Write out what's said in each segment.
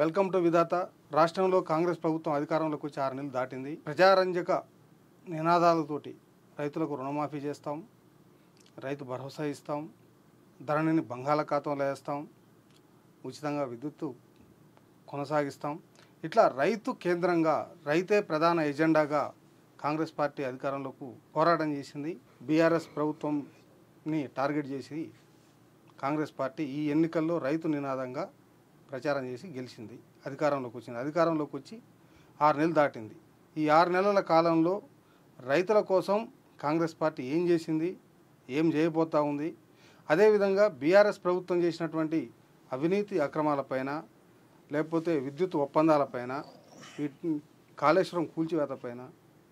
Welcome to విధాత. రాష్ట్రంలో కాంగ్రెస్ ప్రభుత్వం అధికారంలోకి వచ్చి 6 నెలలు దాటింది. ప్రజారంజక నినాదాలతోటి రైతులకు రుణమాఫీ చేస్తాం, రైతు భరోసా ఇస్తాం, ధరణిని బంగాళాఖాతంలో వేస్తాం, ఉచితంగా విద్యుత్తు కొనసాగిస్తాం. ఇట్లా రైతు కేంద్రంగా, రైతే ప్రధాన ఎజెండాగా కాంగ్రెస్ పార్టీ అధికారంలోకి పోరాటం చేసింది. బీఆర్ఎస్ ప్రభుత్వంని టార్గెట్ చేసి కాంగ్రెస్ పార్టీ ఈ ఎన్నికల్లో రైతు నినాదంగా ప్రచారం చేసి గెలిచింది, అధికారంలోకి వచ్చింది. అధికారంలోకి వచ్చి 6 నెలలు దాటింది. ఈ 6 నెలల కాలంలో రైతుల కోసం కాంగ్రెస్ పార్టీ ఏం చేసింది, ఏం చేయబోతా ఉంది, అదేవిధంగా బీఆర్ఎస్ ప్రభుత్వం చేసినటువంటి అవినీతి అక్రమాలపైన, లేకపోతే విద్యుత్ ఒప్పందాలపైన, కాళేశ్వరం కూల్చివేతపైన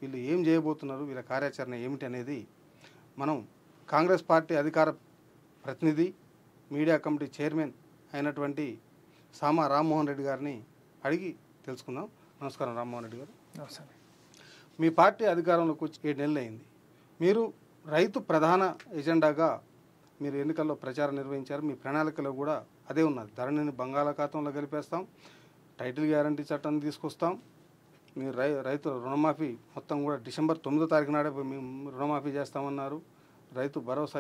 వీళ్ళు ఏం చేయబోతున్నారు, వీళ్ళ కార్యాచరణ ఏమిటి అనేది మనం కాంగ్రెస్ పార్టీ అధికార ప్రతినిధి, మీడియా కమిటీ చైర్మన్ అయినటువంటి సామా రామ్మోహన్ రెడ్డి గారిని అడిగి తెలుసుకుందాం. నమస్కారం రామ్మోహన్ రెడ్డి గారు. నమస్కారం. మీ పార్టీ అధికారంలోకి వచ్చి 7 నెలలు అయింది. మీరు రైతు ప్రధాన ఎజెండాగా మీరు ఎన్నికల్లో ప్రచారం నిర్వహించారు. మీ ప్రణాళికలో కూడా అదే ఉన్నది. ధరణిని బంగాళాఖాతంలో కలిపేస్తాం, టైటిల్ గ్యారంటీ చట్టాన్ని తీసుకొస్తాం, మీరు రైతు రుణమాఫీ మొత్తం కూడా డిసెంబర్ 9వ తారీఖు నాడే మేము రుణమాఫీ చేస్తామన్నారు, రైతు భరోసా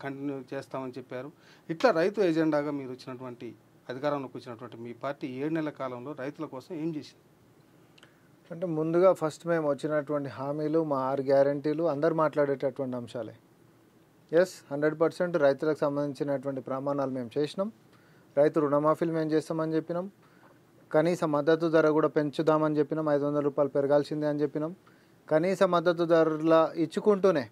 కంటిన్యూ చేస్తామని చెప్పారు. ఇట్లా రైతు ఎజెండాగా మీరు వచ్చినటువంటి అధికారంలోకి వచ్చినటువంటి మీ పార్టీ 7 నెలల కాలంలో రైతుల కోసం ఏం చేసింది? అంటే ముందుగా ఫస్ట్ మేము వచ్చినటువంటి హామీలు, మా 6 గ్యారంటీలు అందరు మాట్లాడేటటువంటి అంశాలే. 100% రైతులకు సంబంధించినటువంటి ప్రమాణాలు మేము చేసినాం. రైతు రుణమాఫీలు మేము చేస్తామని చెప్పినాం. కనీస మద్దతు ధర కూడా పెంచుదామని చెప్పినాం. 500 రూపాయలు పెరగాల్సిందే అని చెప్పినాం. కనీస మద్దతు ధరల ఇచ్చుకుంటూనే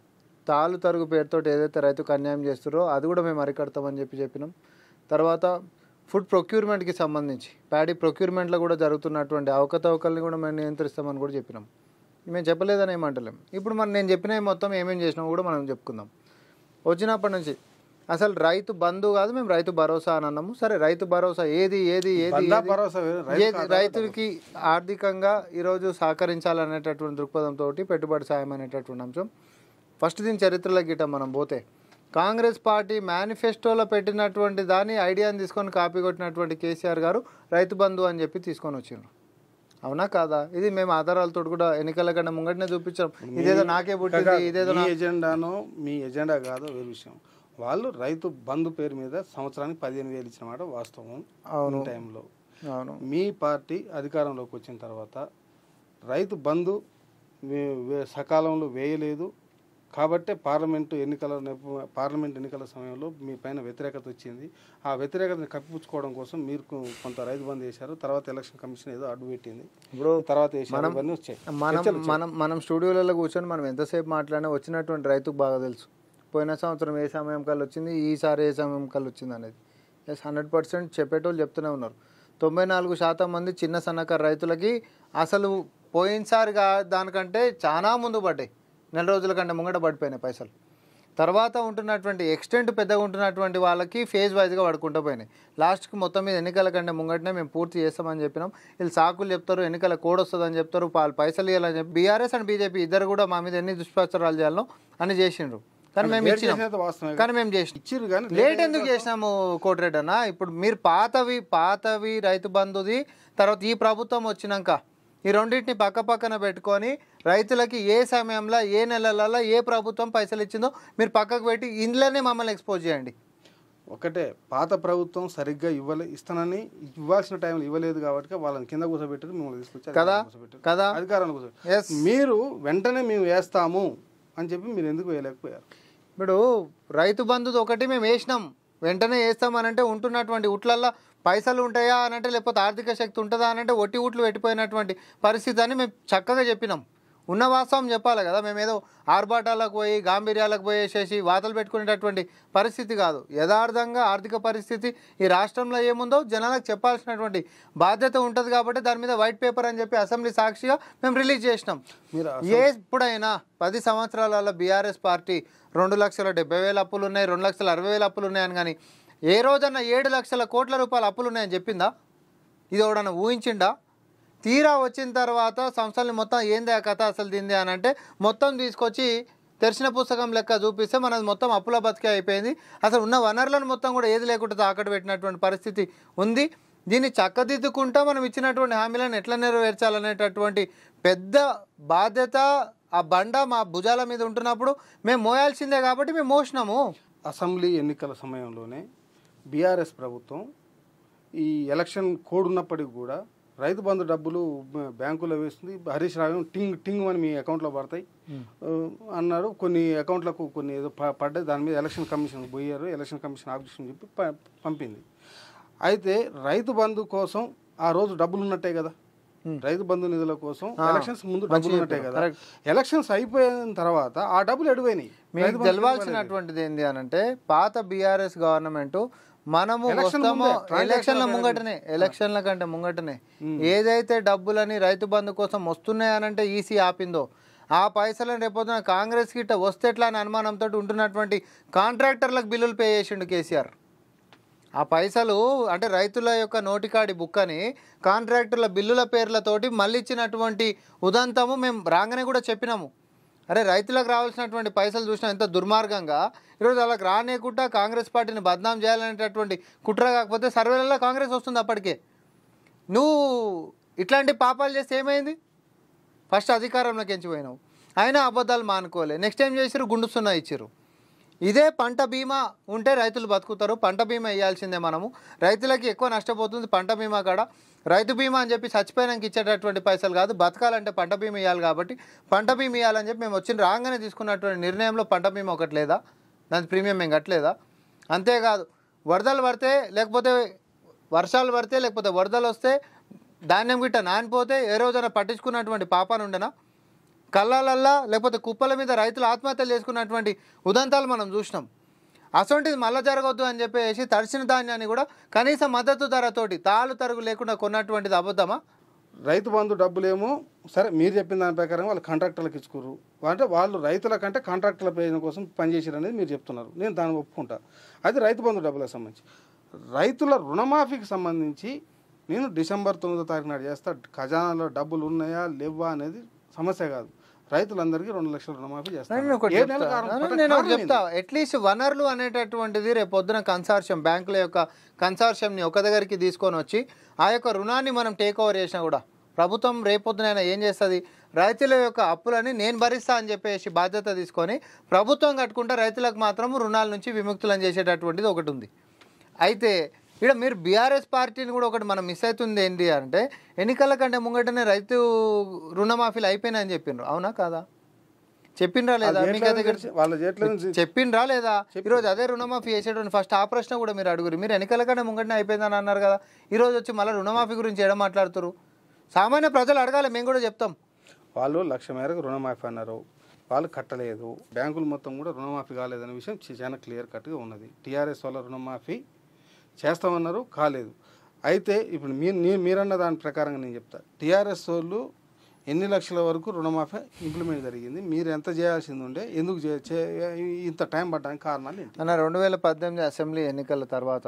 తాలు తరుగు పేరుతో ఏదైతే రైతుకు అన్యాయం చేస్తారో అది కూడా మేము అరికడతామని చెప్పినాం. తర్వాత ఫుడ్ ప్రొక్యూర్మెంట్కి సంబంధించి ప్యాడీ ప్రొక్యూర్మెంట్లో కూడా జరుగుతున్నటువంటి అవకతవకల్ని కూడా మేము నియంత్రిస్తామని కూడా చెప్పినాం. మేము చెప్పలేదని ఏమంటలేం. ఇప్పుడు నేను చెప్పినవి మొత్తం ఏమేమి చేసినామో కూడా మనం చెప్పుకుందాం. వచ్చినప్పటి నుంచి అసలు రైతు బంధు కాదు, మేము రైతు భరోసా అని అన్నాము. సరే, రైతు భరోసా ఏది రైతులకి ఆర్థికంగా ఈరోజు సహకరించాలనేటటువంటి దృక్పథంతో పెట్టుబడి సాయం అనేటటువంటి అంశం. ఫస్ట్ దీని చరిత్రలో గిట్ట మనం పోతే కాంగ్రెస్ పార్టీ మేనిఫెస్టోలో పెట్టినటువంటి దాన్ని ఐడియాని తీసుకొని కాపీ కొట్టినటువంటి కేసీఆర్ గారు రైతు బంధు అని చెప్పి తీసుకొని వచ్చిండ్రు. అవునా కాదా? ఇది మేము ఆధారాలతో కూడా ఎన్నికల కన్నా ముంగటనే చూపించాం. ఇదేదో నాకే పుట్టింది, ఇదేదో ఎజెండానో మీ ఎజెండా కాదో వేరే విషయం. వాళ్ళు రైతు బంధు పేరు మీద సంవత్సరానికి 15,000 ఇచ్చిన మాట వాస్తవం. అవును టైంలో. అవును, మీ పార్టీ అధికారంలోకి వచ్చిన తర్వాత రైతు బంధు సకాలంలో వేయలేదు కాబట్టి పార్లమెంట్ ఎన్నికల సమయంలో మీ పైన వ్యతిరేకత వచ్చింది. ఆ వ్యతిరేకతను కప్పిపుచ్చుకోవడం కోసం మీరు కొంత రైతు బంధు చేశారు. తర్వాత ఎలక్షన్ కమిషన్ ఏదో అడ్డు పెట్టింది. ఇప్పుడు తర్వాత మనం స్టూడియోలలో కూర్చొని మనం ఎంతసేపు మాట్లాడినా వచ్చినటువంటి రైతుకు బాగా తెలుసు పోయిన సంవత్సరం ఏ సమయం కల్లా వచ్చింది, ఈసారి ఏ సమయం కల్లా వచ్చింది అనేది. 100% చెప్పేటోళ్ళు చెప్తూనే ఉన్నారు. 94% మంది చిన్న సన్నకారు రైతులకి అసలు పోయినసారి దానికంటే చాలా ముందు పడ్డాయి. 4 రోజుల కంటే ముంగట పడిపోయినాయి పైసలు. తర్వాత ఉంటున్నటువంటి ఎక్స్టెంట్ పెద్దగా ఉంటున్నటువంటి వాళ్ళకి ఫేజ్ వైజ్గా పడుకుంటూ పోయినాయి. లాస్ట్కి మొత్తం మీద ఎన్నికల కంటే ముంగటనే మేము పూర్తి చేస్తామని చెప్పినాం. వీళ్ళు సాకులు చెప్తారు, ఎన్నికల కోడ్ వస్తుందని చెప్తారు, పైసలు ఇవ్వాలని చెప్పి బీఆర్ఎస్ అండ్ బీజేపీ ఇద్దరు కూడా మా మీద ఎన్ని దుష్ప్రచారాలు చేయాలో అని చేసిండ్రు. కానీ మేము చేసినాం. లేట్ ఎందుకు చేసినాము కోటిరెడ్డి అన్న? ఇప్పుడు మీరు పాతవి రైతు బంధుది తర్వాత ఈ ప్రభుత్వం వచ్చినాక ఈ రెండింటిని పక్కన పెట్టుకొని రైతులకి ఏ సమయంలో ఏ నెలలలో ఏ ప్రభుత్వం పైసలు ఇచ్చిందో మీరు పక్కకు పెట్టి ఇందులోనే మమ్మల్ని ఎక్స్పోజ్ చేయండి. ఒకటే, పాత ప్రభుత్వం సరిగ్గా ఇస్తానని ఇవ్వాల్సిన టైంలో ఇవ్వలేదు కాబట్టి వాళ్ళని కింద కూర్చోబెట్టారు, మిమ్మల్ని తీసుకొచ్చారు కదా అధికారంలో కూర్చోబెట్టారు. మీరు వెంటనే మేము వేస్తాము అని చెప్పి మీరు ఎందుకు వేయలేకపోయారు? ఇప్పుడు రైతు బంధుది ఒకటి మేము వేసినాం, వెంటనే వేస్తామనంటే ఉంటున్నటువంటి ఉట్లల్లో పైసలు ఉంటాయా అనంటే, లేకపోతే ఆర్థిక శక్తి ఉంటుందా అనంటే ఒట్టి ఉట్లు పెట్టిపోయినటువంటి పరిస్థితి అని మేము చక్కగా చెప్పినాం. ఉన్న వాస్తవం చెప్పాలి కదా. మేమేదో ఆర్భాటాలకు పోయి గాంభీర్యాలకు పోయేసేసి వాతలు పెట్టుకునేటటువంటి పరిస్థితి కాదు. యథార్థంగా ఆర్థిక పరిస్థితి ఈ రాష్ట్రంలో ఏముందో జనాలకు చెప్పాల్సినటువంటి బాధ్యత ఉంటుంది కాబట్టి దాని మీద వైట్ పేపర్ అని చెప్పి అసెంబ్లీ సాక్షిగా మేము రిలీజ్ చేసినాం. ఎప్పుడైనా 10 సంవత్సరాలలో బీఆర్ఎస్ పార్టీ 2,70,000 అప్పులు ఉన్నాయి, 2,60,000 అప్పులు ఉన్నాయని కానీ ఏ రోజన్నా 7 లక్షల కోట్ల రూపాయల అప్పులు ఉన్నాయని చెప్పిందా? ఇది ఎవడన్నా ఊహించిండా? తీరా వచ్చిన తర్వాత సంస్థల్ని మొత్తం ఏంది ఆ కథ అసలు దీంది అని అంటే మొత్తం తీసుకొచ్చి తెరిచిన పుస్తకం లెక్క చూపిస్తే మనది మొత్తం అప్పుల బతికే అయిపోయింది. అసలు ఉన్న వనరులను మొత్తం కూడా ఏది లేకుండా తాకట్టు పెట్టినటువంటి పరిస్థితి ఉంది. దీన్ని చక్కదిద్దుకుంటా మనం ఇచ్చినటువంటి హామీలను ఎట్లా నెరవేర్చాలనేటటువంటి పెద్ద బాధ్యత ఆ బండ మా భుజాల మీద ఉంటున్నప్పుడు మేము మోయాల్సిందే కాబట్టి మేము మోసినాము. అసెంబ్లీ ఎన్నికల సమయంలోనే బీఆర్ఎస్ ప్రభుత్వం ఈ ఎలక్షన్ కోడ్ ఉన్నప్పటికీ కూడా రైతు బంధు డబ్బులు బ్యాంకులో వేస్తుంది, హరీష్ రావు టింగ్ టింగ్ అని మీ అకౌంట్లో పడతాయి అన్నారు. కొన్ని అకౌంట్లకు కొన్ని ఏదో పడ్డాయి, దాని మీద ఎలక్షన్ కమిషన్ పోయారు, ఎలక్షన్ కమిషన్ ఆబ్జెక్షన్ చెప్పి పంపింది. అయితే రైతు బంధు కోసం ఆ రోజు డబ్బులు ఉన్నట్టే కదా, రైతు బంధు నిధుల కోసం ఎలక్షన్స్ ముందు డబ్బులు ఉన్నట్టే కదా. ఎలక్షన్స్ అయిపోయిన తర్వాత ఆ డబ్బులు ఎడిపోయినాయి. మీకు తెలవాల్సినటువంటిది ఏంటి అని అంటే, పాత బీఆర్ఎస్ గవర్నమెంట్ మనము వస్తామో ఎలక్షన్ల కంటే ముంగటనే ఏదైతే డబ్బులని రైతు బంధు కోసం వస్తున్నాయనంటే ఈసీ ఆపిందో ఆ పైసలను రేపొద్దున కాంగ్రెస్ గిట్ట వస్తే ఎట్లా అని అనుమానంతో ఉంటున్నటువంటి కాంట్రాక్టర్లకు బిల్లులు పే చేసిండు కేసీఆర్. ఆ పైసలు అంటే రైతుల యొక్క నోటికాడి బుక్కని కాంట్రాక్టర్ల బిల్లుల పేర్లతోటి మళ్ళీ ఇచ్చినటువంటి ఉదంతము మేము రాగానే కూడా చెప్పినాము. అరే రైతులకు రావాల్సినటువంటి పైసలు చూసినా ఎంత దుర్మార్గంగా ఈరోజు వాళ్ళకి రానేకుండా కాంగ్రెస్ పార్టీని బద్నాం చేయాలనేటటువంటి కుట్ర. కాకపోతే సర్వేలలో కాంగ్రెస్ వస్తుంది. అప్పటికే నువ్వు ఇట్లాంటి పాపాలు చేస్తే ఏమైంది? ఫస్ట్ అధికారంలోకి ఎంచిపోయినావు, అయినా అబద్ధాలు మానుకోలే. నెక్స్ట్ ఏం చేసారు? గుండు సున్నా ఇచ్చారు. ఇదే పంట బీమా ఉంటే రైతులు బతుకుతారు. పంట బీమా ఇవ్వాల్సిందే. మనము రైతులకి ఎక్కువ నష్టపోతుంది పంట బీమా కాడ. రైతు బీమా అని చెప్పి చచ్చిపోయినాక ఇచ్చేటటువంటి పైసలు కాదు, బతకాలంటే పంట బీమా ఇవ్వాలి కాబట్టి పంట బీమా ఇవ్వాలని చెప్పి మేము వచ్చిన రాగానే తీసుకున్నటువంటి నిర్ణయంలో పంట బీమా ఒకటి లేదా, దాని ప్రీమియం మేము కట్టలేదా? అంతేకాదు వరదలు పడితే లేకపోతే వర్షాలు పడితే లేకపోతే వరదలు వస్తే ధాన్యం గిట్ట నానిపోతే ఏ రోజైనా పట్టించుకున్నటువంటి పాపాను ఉండనా? కళ్ళాలల్లా లేకపోతే కుప్పల మీద రైతులు ఆత్మహత్యలు చేసుకున్నటువంటి ఉదంతాలు మనం చూసినాం. అసొంటిది మళ్ళీ జరగవద్దు అని చెప్పేసి తడిసిన ధాన్యాన్ని కూడా కనీస మద్దతు ధరతోటి తాళ్ళు తరుగు లేకుండా కొన్నటువంటిది అబద్ధమా? రైతు బంధు డబ్బులేమో సరే మీరు చెప్పిన దాని ప్రకారం వాళ్ళు కాంట్రాక్టర్లకు ఇచ్చుకోరు, అంటే వాళ్ళు రైతుల కంటే కాంట్రాక్టర్ల ప్రయోజనం కోసం పనిచేసారు అనేది మీరు చెప్తున్నారు. నేను దాన్ని ఒప్పుకుంటా. అది రైతు బంధు డబ్బులకు సంబంధించి. రైతుల రుణమాఫీకి సంబంధించి నేను డిసెంబర్ 9వ తారీఖు నాడు చేస్తా. ఖజానాలో డబ్బులు ఉన్నాయా లేవా అనేది సమస్య కాదు. రైతులందరికీ 2 లక్షల రుణమాఫీ చేస్తాను. నేను ఒకటి చెప్తా, అట్లీస్ట్ వనరులు అనేటటువంటిది రేపు పొద్దున కన్సార్షియం బ్యాంకుల యొక్క కన్సార్షియంని ఒక దగ్గరికి తీసుకొని వచ్చి ఆ యొక్క రుణాన్ని మనం టేక్ ఓవర్ చేసినా కూడా ప్రభుత్వం రేపొద్దునైనా ఏం చేస్తుంది? రైతుల యొక్క అప్పులని నేను భరిస్తా అని చెప్పేసి బాధ్యత తీసుకొని ప్రభుత్వం కట్టుకుంటే రైతులకు మాత్రం రుణాల నుంచి విముక్తులను చేసేటటువంటిది ఒకటి ఉంది. అయితే ఇక్కడ మీరు బీఆర్ఎస్ పార్టీని కూడా ఒకటి మనం మిస్ అవుతుంది ఏంటి అంటే, ఎన్నికల కంటే ముంగటనే రైతు రుణమాఫీలు అయిపోయినాయని చెప్పిండ్రు. అవునా కాదా? చెప్పిండ్రా లేదా? చెప్పిండ్రా లేదా? ఈరోజు అదే రుణమాఫీ చేసేటువంటి ఫస్ట్ ఆ ప్రశ్న కూడా మీరు అడుగురు. మీరు ఎన్నికల కంటే ముంగటనే అయిపోయిందని అన్నారు కదా, ఈరోజు వచ్చి మళ్ళీ రుణమాఫీ గురించి ఏడ మాట్లాడుతారు? సామాన్య ప్రజలు అడగాలి, మేము కూడా చెప్తాం. వాళ్ళు 1,00,000 మేరకు రుణమాఫీ అన్నారు, వాళ్ళు కట్టలేదు. బ్యాంకులు మొత్తం కూడా రుణమాఫీ కాలేదనే విషయం చాలా క్లియర్ కట్గా ఉన్నది. టీఆర్ఎస్ వాళ్ళ రుణమాఫీ చేస్తామన్నారు, కాలేదు. అయితే ఇప్పుడు మీరన్న దాని ప్రకారంగా నేను చెప్తా, టీఆర్ఎస్ వాళ్ళు ఎన్ని లక్షల వరకు రుణమాఫీ ఇంప్లిమెంట్ జరిగింది, మీరు ఎంత చేయాల్సింది ఉండే, ఎందుకు ఇంత టైం పడ్డానికి కారణాలు ఏంటి? అన్న 2018 అసెంబ్లీ ఎన్నికల తర్వాత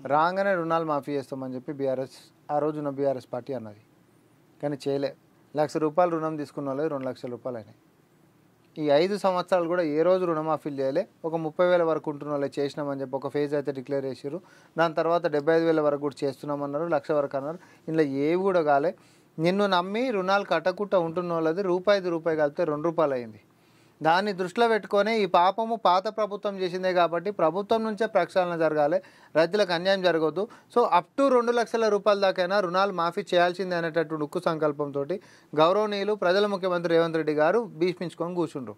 రాగానే రుణాలు మాఫీ చేస్తామని చెప్పి బీఆర్ఎస్ ఆ రోజున్న బీఆర్ఎస్ పార్టీ అన్నది. కానీ చేయలే. ₹1,00,000 రుణం తీసుకున్న వాళ్ళు 2 లక్షల రూపాయలు అయినాయి. ఈ 5 సంవత్సరాలు కూడా ఏ రోజు రుణమాఫీలు చేయలే. ఒక 30,000 వరకు ఉంటున్న వాళ్ళు చేసినామని చెప్పి ఒక ఫేజ్ అయితే డిక్లేర్ చేసారు. దాని తర్వాత 75,000 వరకు కూడా చేస్తున్నామన్నారు, 1,00,000 వరకు అన్నారు. ఇందులో ఏవి కూడా కాలే. నిన్ను నమ్మి రుణాలు కట్టకుండా ఉంటున్న వాళ్ళది రూపాయి కలిపితే ₹2 అయింది. దాన్ని దృష్టిలో పెట్టుకొని ఈ పాపము పాత ప్రభుత్వం చేసిందే కాబట్టి ప్రభుత్వం నుంచే ప్రక్షాళన జరగాలి, రైతులకు అన్యాయం జరగవద్దు. సో అప్ టు 2 లక్షల రూపాయల దాకైనా రుణాలు మాఫీ చేయాల్సిందే అనేటటువంటి ఉక్కు సంకల్పంతో గౌరవనీయులు ప్రజల ముఖ్యమంత్రి రేవంత్ రెడ్డి గారు భీష్మించుకొని కూర్చుండ్రు.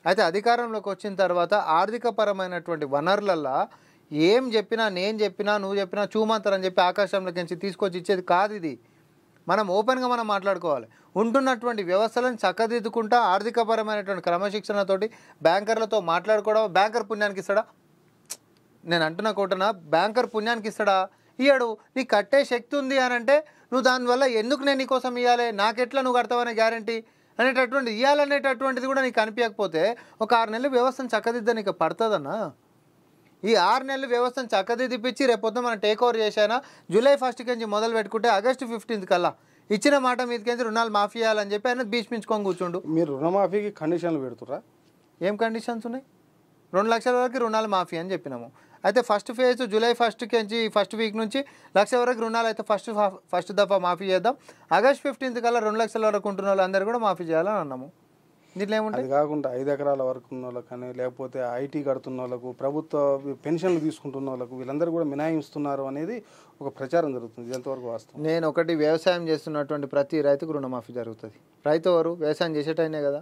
అయితే అధికారంలోకి వచ్చిన తర్వాత ఆర్థికపరమైనటువంటి వనరులల్లో ఏం చెప్పినా నేను చెప్పినా నువ్వు చెప్పినా చూమంతరని చెప్పి ఆకాశంలోకి తీసుకొచ్చి ఇచ్చేది కాదు. ఇది మనం ఓపెన్గా మనం మాట్లాడుకోవాలి. ఉంటున్నటువంటి వ్యవస్థలను చక్కదిద్దుకుంటా ఆర్థికపరమైనటువంటి క్రమశిక్షణతోటి బ్యాంకర్లతో మాట్లాడుకోవడం. బ్యాంకర్ పుణ్యానికి ఇస్తాడా? నేను అంటున్న కోటనా, బ్యాంకర్ పుణ్యానికి ఇస్తాడా? ఇయ్యడు. నీకు కట్టే శక్తి ఉంది అని అంటే నువ్వు దానివల్ల ఎందుకు నేను నీకోసం ఇవ్వాలి, నాకెట్లా నువ్వు కడతావనే గ్యారంటీ అనేటటువంటి ఇవ్వాలనేటటువంటిది కూడా నీకు కనిపించకపోతే ఒక 6 నెలలు వ్యవస్థను చక్కదిద్దా నీకు పడుతుందన్నా. ఈ 6 నెలలు వ్యవస్థను చక్కదిద్దిపించి రేపొద్దు మనం టేక్ ఓవర్ చేశానా జూలై 1st నుంచి మొదలు పెట్టుకుంటే ఆగస్టు 15th కల్లా ఇచ్చిన మాట మీదకి రుణాలు మాఫీ చేయాలని చెప్పి ఆయన భీష్మించుకొని కూర్చుండు. మీరు రుణమాఫీకి కండిషన్లు పెడుతురా? ఏం కండిషన్స్ ఉన్నాయి? 2 లక్షల వరకు రుణాలు మాఫీ అని చెప్పినాము. అయితే first phase July first week నుంచి లక్ష వరకు రుణాలు అయితే ఫస్ట్ దఫా మాఫీ చేద్దాం. ఆగస్ట్ 15 కల్లా 2 లక్షల వరకు ఉంటున్న వాళ్ళందరూ కూడా మాఫీ చేయాలని అన్నాము. దీంట్లో ఏముంటుంది? అది కాకుండా 5 ఎకరాల వరకు ఉన్న వాళ్ళకి కానీ లేకపోతే ఐటీ కడుతున్న వాళ్ళకు, ప్రభుత్వ పెన్షన్లు తీసుకుంటున్న వాళ్ళకు వీళ్ళందరూ కూడా మినహాయిస్తున్నారు అనేది ఒక ప్రచారం జరుగుతుంది. ఎంతవరకు వాస్తవం? నేను ఒకటి, వ్యవసాయం చేస్తున్నటువంటి ప్రతి రైతుకు రుణమాఫీ జరుగుతుంది. రైతు ఎవరు? వ్యవసాయం చేసేటైనే కదా.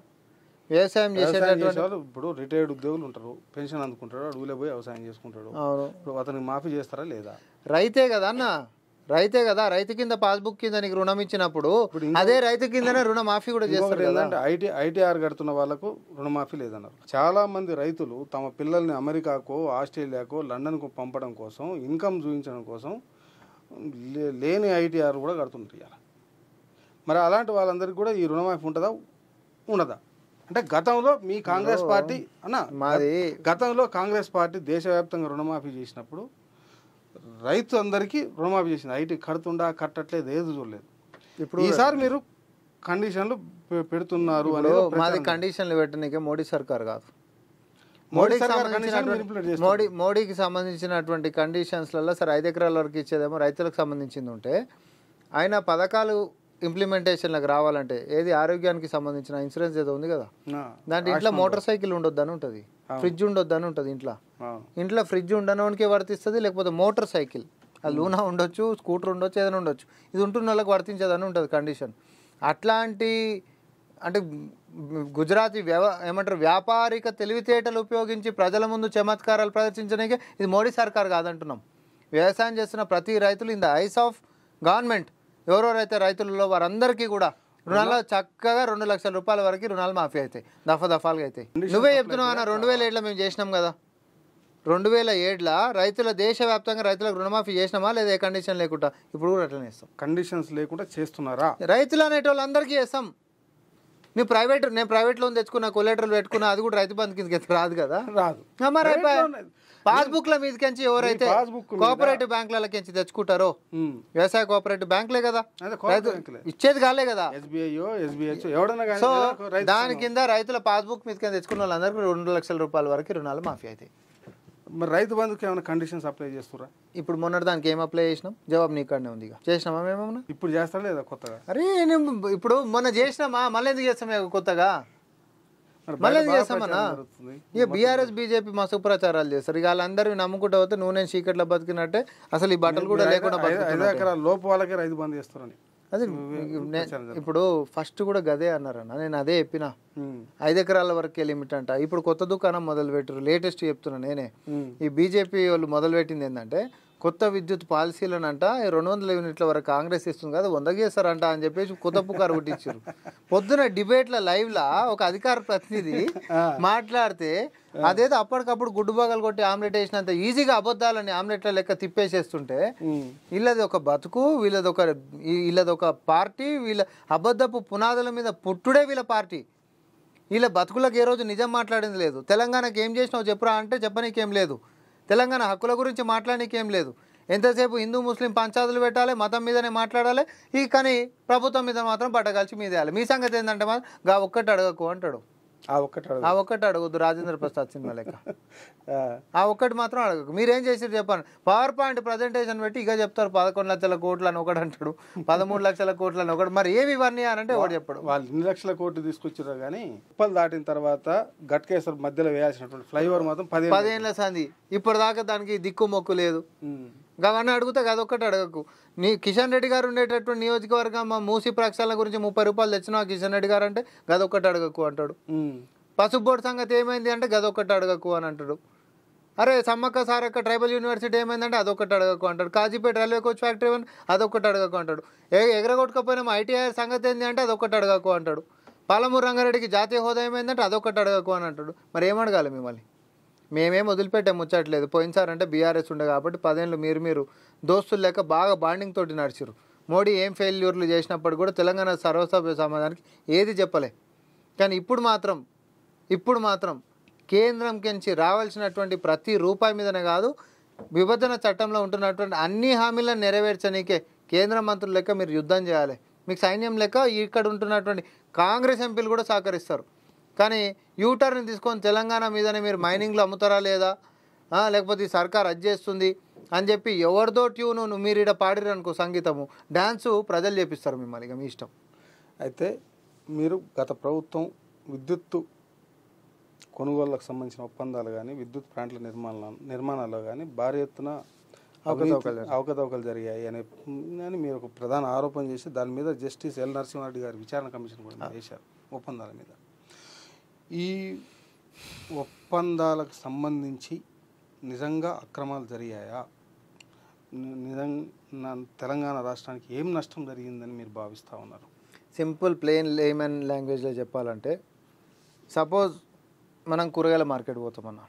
వ్యవసాయం చేసేటటువంటి వాళ్ళు ఇప్పుడు రిటైర్డ్ ఉద్యోగులు ఉంటారు, పెన్షన్ అందుకుంటాడు, అడుగులే పోయి వ్యవసాయం చేసుకుంటాడు. అవును, ఇప్పుడు అతనికి మాఫీ చేస్తారా లేదా? రైతే కదా అన్న, రైతే కదా. రైతు కింద పాస్బుక్ కింద నీకు రుణం ఇచ్చినప్పుడు అదే రైతు కిందనే రుణమాఫీ కూడా చేస్తారు కదా. ఐటీఆర్ కడుతున్న వాళ్ళకు రుణమాఫీ లేదన్నారు. చాలా మంది రైతులు తమ పిల్లల్ని అమెరికాకో, ఆస్ట్రేలియాకో, లండన్కు పంపడం కోసం, ఇన్కమ్ చూపించడం కోసం లేని ఐటీఆర్ కూడా కడుతుంటారు. మరి అలాంటి వాళ్ళందరికీ కూడా ఈ రుణమాఫీ ఉంటుందా ఉండదా? అంటే గతంలో మీ కాంగ్రెస్ పార్టీ గతంలో కాంగ్రెస్ పార్టీ దేశవ్యాప్తంగా రుణమాఫీ చేసినప్పుడు రైతు అందరికీ రుణమాఫీ చేసింది. ఐటీ కడుతుండా కట్టట్లేదు ఏది చూడలేదు. ఇప్పుడు ఈసారి మీరు కండిషన్లు పెడుతున్నారు అనేది మాది కండిషన్లు పెట్టడానికి మోడీ సర్కార్ కాదు. మోడీకి సంబంధించినటువంటి కండిషన్స్లలో సరే 5 ఎకరాల వరకు ఇచ్చేదేమో రైతులకు సంబంధించింది ఉంటే, ఆయన పథకాలు ఇంప్లిమెంటేషన్లకు రావాలంటే ఏది ఆరోగ్యానికి సంబంధించిన ఇన్సూరెన్స్ ఏదో ఉంది కదా, దాంట్లో ఇంట్లో మోటార్ సైకిల్ ఉండొద్దని ఉంటుంది, ఫ్రిడ్జ్ ఉండొద్దని ఉంటుంది. ఇంట్లో ఫ్రిడ్జ్ ఉండనోనికే వర్తిస్తుంది, లేకపోతే మోటార్ సైకిల్ అది లూనా ఉండొచ్చు, స్కూటర్ ఉండొచ్చు, ఏదైనా ఉండొచ్చు, ఇది ఉంటున్న వాళ్ళకి వర్తించదని ఉంటుంది కండిషన్. అట్లాంటి అంటే గుజరాతీ ఏమంటారు వ్యాపారిక తెలివితేటలు ఉపయోగించి ప్రజల ముందు చమత్కారాలు ప్రదర్శించడానికి ఇది మోడీ సర్కార్ కాదంటున్నాం. వ్యవసాయం చేస్తున్న ప్రతి రైతులు in the eyes of government ఎవరెవరైతే రైతులలో వారందరికీ కూడా రుణాలు చక్కగా 2 లక్షల రూపాయల వరకు రుణాలు మాఫీ అవుతాయి, దఫాలుగా అవుతాయి. నువ్వే చెప్తున్నావు అన్న, 2007లో మేము చేసినాం కదా. 2007లో రైతుల దేశవ్యాప్తంగా రైతులకు రుణమాఫీ చేసినామా లేదా? ఏ కండిషన్ లేకుండా ఇప్పుడు కూడా అట్లనే ఇస్తాం. కండిషన్స్ లేకుండా చేస్తున్నారా? రైతులు అనేటోళ్ళందరికీ చేస్తాం. నేను ప్రైవేట్ లోన్ తెచ్చుకున్నా, కొలేటరల్ పెట్టుకున్నా, అది కూడా రైతు బంధు కిందకి రాదు కదా. రాదు. మరి పాస్బుక్ల మీదకించి ఎవరైతే కోఆపరేటివ్ బ్యాంకులకి తెచ్చుకుంటారో, వ్యవసాయ కోఆపరేటివ్ బ్యాంకులే కదా ఇచ్చేది, కాలే కదా. సో దాని కింద రైతుల పాస్బుక్ మీద తెచ్చుకున్న వాళ్ళందరికీ 2 లక్షల రూపాయల వరకు రుణాలు మాఫీ అవుతాయి. మరి రైతు బంధుకి ఏమైనా కండిషన్స్ అప్లై చేస్తురా? ఇప్పుడు మొన్నటి దానికి ఏం అప్లై చేసినాం? జవాబు నీకాడనే ఉంది. చేసినామా మేమన్నా? ఇప్పుడు చేస్తారా లేదా కొత్తగా? అరే ఇప్పుడు మొన్న చేసినామా, మళ్ళీ ఎందుకు చేస్తాం కొత్తగా? మళ్ళీ ఎందుకు చేస్తామన్నా? ఇక బీఆర్ఎస్ బీజేపీ మస్తు ప్రచారాలు చేస్తారు. ఇక వాళ్ళందరూ నమ్ముకుంటూ పోతే నువ్వు నేను చీకట్లో బతికినట్టే, అసలు ఈ బట్టలు కూడా లేకుండా 5 ఎకరాల లోపు వాళ్ళకే రైతు బంధు చేస్తారని. అది ఇప్పుడు ఫస్ట్ కూడా గదే అన్నారన్న, నేను అదే చెప్పిన. 5 ఎకరాల వరకే లిమిట్ అంట. ఇప్పుడు కొత్త దుకాణం మొదలు పెట్టారు, లేటెస్ట్ చెప్తున్నా నేనే. ఈ బీజేపీ వాళ్ళు మొదలు పెట్టింది ఏంటంటే, కొత్త విద్యుత్ పాలసీలను అంట 200 యూనిట్ల వరకు కాంగ్రెస్ ఇస్తుంది కదా, 100 చేస్తారంట అని చెప్పేసి కొత్త పుకారు పుట్టించారు. పొద్దున డిబేట్ల లైవ్ లా ఒక అధికార ప్రతినిధి మాట్లాడితే అదేదో అప్పటికప్పుడు గుడ్డు బాగలు కొట్టి ఆమ్లెట్ వేసినంత ఈజీగా అబద్ధాలని ఆమ్లెట్ల లెక్క తిప్పేసేస్తుంటే, వీళ్ళది ఒక బతుకు, వీళ్ళది ఒక పార్టీ, వీళ్ళ అబద్ధపు పునాదుల మీద పుట్టుడే వీళ్ళ పార్టీ. వీళ్ళ బతుకులకు ఏ రోజు నిజం మాట్లాడింది లేదు. తెలంగాణకి ఏం చేసినావు చెప్పురా అంటే చెప్పనీకేం లేదు. తెలంగాణ హక్కుల గురించి మాట్లాడనీకేం లేదు. ఎంతసేపు హిందూ ముస్లిం పంచాయతీలు పెట్టాలి, మతం మీదనే మాట్లాడాలి. కానీ ప్రభుత్వం మీద మాత్రం పట్టగలిచి మీదేయాలి. మీ సంగతి ఏంటంటే మాత్రం ఒక్కటి అడగకు అంటాడు. ఆ ఒక్కటి అడగద్దు, రాజేంద్ర ప్రసాద్ సినిమా లెక్క. ఆ ఒక్కటి మాత్రం అడగకు. మీరేం చేసారు చెప్పండి. పవర్ పాయింట్ ప్రజెంటేషన్ పెట్టి ఇక చెప్తారు 11 లక్షల కోట్లు అని ఒకటి అంటాడు, 13 లక్షల కోట్లు అని ఒకటి. మరి ఏవి ఇవన్నీ అని అంటే ఒకటి చెప్పాడు. వాళ్ళు 2 లక్షల కోట్లు తీసుకొచ్చారు కానీ ఉప్పలు దాటిన తర్వాత గట్కేశ్వర్ మధ్యలో వేయాల్సినటువంటి ఫ్లైఓవర్ మాత్రం 10 ఏళ్ళ సంది. ఇప్పటిదాకా దానికి దిక్కు మొక్కు లేదు. అవన్నీ అడుగుతా అదొక్కటి అడగకు. కిషన్ రెడ్డి గారు ఉండేటటువంటి నియోజకవర్గం మూసి ప్రక్షాళన గురించి 30 రూపాయలు తెచ్చినా కిషన్ రెడ్డి గారు అంటే గదొక్కటి అడగకు అంటాడు. పసుపు బోర్డు సంగతి ఏమైంది అంటే గదొక్కటి అడగకు అని అంటాడు. అరే సమ్మక్క సారక్క ట్రైబల్ యూనివర్సిటీ ఏమైందంటే అదొక్కటి అడగకు అంటాడు. కాజీపేట రైల్వే కోచ్ ఫ్యాక్టరీ అదొక్కటి అడగకు అంటాడు. ఎగరగొట్టుకపోయినా ఐటీఐఆర్ సంగతి ఏంటి అంటే అదొక్కటి అడగకు అంటాడు. పాలమూరు రంగారెడ్డికి జాతీయ హోదా ఏమైందంటే అదొక్కటి అడగకు అని అంటాడు. మరి ఏమడగాలి మిమ్మల్ని? మేమేం వదిలిపెట్టే ముచ్చట్లేదు. పోయినసారి అంటే బీఆర్ఎస్ ఉండే కాబట్టి 10 ఏళ్ళు మీరు దోస్తులు లేక బాగా బాండింగ్ తోటి నడిచారు. మోడీ ఏం ఫెయిల్యూర్లు చేసినప్పుడు కూడా తెలంగాణ సర్వసభ్య సమాధానానికి ఏది చెప్పలే. కానీ ఇప్పుడు మాత్రం కేంద్రం కించి రావాల్సినటువంటి ప్రతి రూపాయి మీదనే కాదు, విభజన చట్టంలో ఉంటున్నటువంటి అన్ని హామీలను నెరవేర్చనీకే కేంద్ర మంత్రులు లెక్క మీరు యుద్ధం చేయాలి. మీకు సైన్యం లెక్క ఇక్కడ ఉంటున్నటువంటి కాంగ్రెస్ ఎంపీలు కూడా సహకరిస్తారు. కానీ యూటర్ని తీసుకొని తెలంగాణ మీదనే మీరు మైనింగ్లో అమ్ముతారా లేదా, లేకపోతే ఈ సర్కార్ అది చేస్తుంది అని చెప్పి ఎవరిదో ట్యూను మీరు ఇక్కడ పాడిరు అనుకో సంగీతము డ్యాన్సు ప్రజలు చేపిస్తారు మిమ్మల్ని, ఇక మీ ఇష్టం. అయితే మీరు గత ప్రభుత్వం విద్యుత్తు కొనుగోళ్లకు సంబంధించిన ఒప్పందాలు కానీ విద్యుత్ ప్లాంట్ల నిర్మాణాల్లో కానీ భారీ ఎత్తున అవకతవకలు జరిగాయి అని మీరు ఒక ప్రధాన ఆరోపణ చేసి దాని మీద జస్టిస్ ఎల్ నరసింహారెడ్డి గారి విచారణ కమిషన్ కూడా వేశారు ఒప్పందాల మీద. ఈ ఒప్పందాలకు సంబంధించి నిజంగా అక్రమాలు జరిగాయా, నిజంగా తెలంగాణ రాష్ట్రానికి ఏం నష్టం జరిగిందని మీరు భావిస్తూ ఉన్నారు? సింపుల్ ప్లెయిన్ లేమన్ లాంగ్వేజ్లో చెప్పాలంటే, సపోజ్ మనం కూరగాయల మార్కెట్ పోతామన్నా,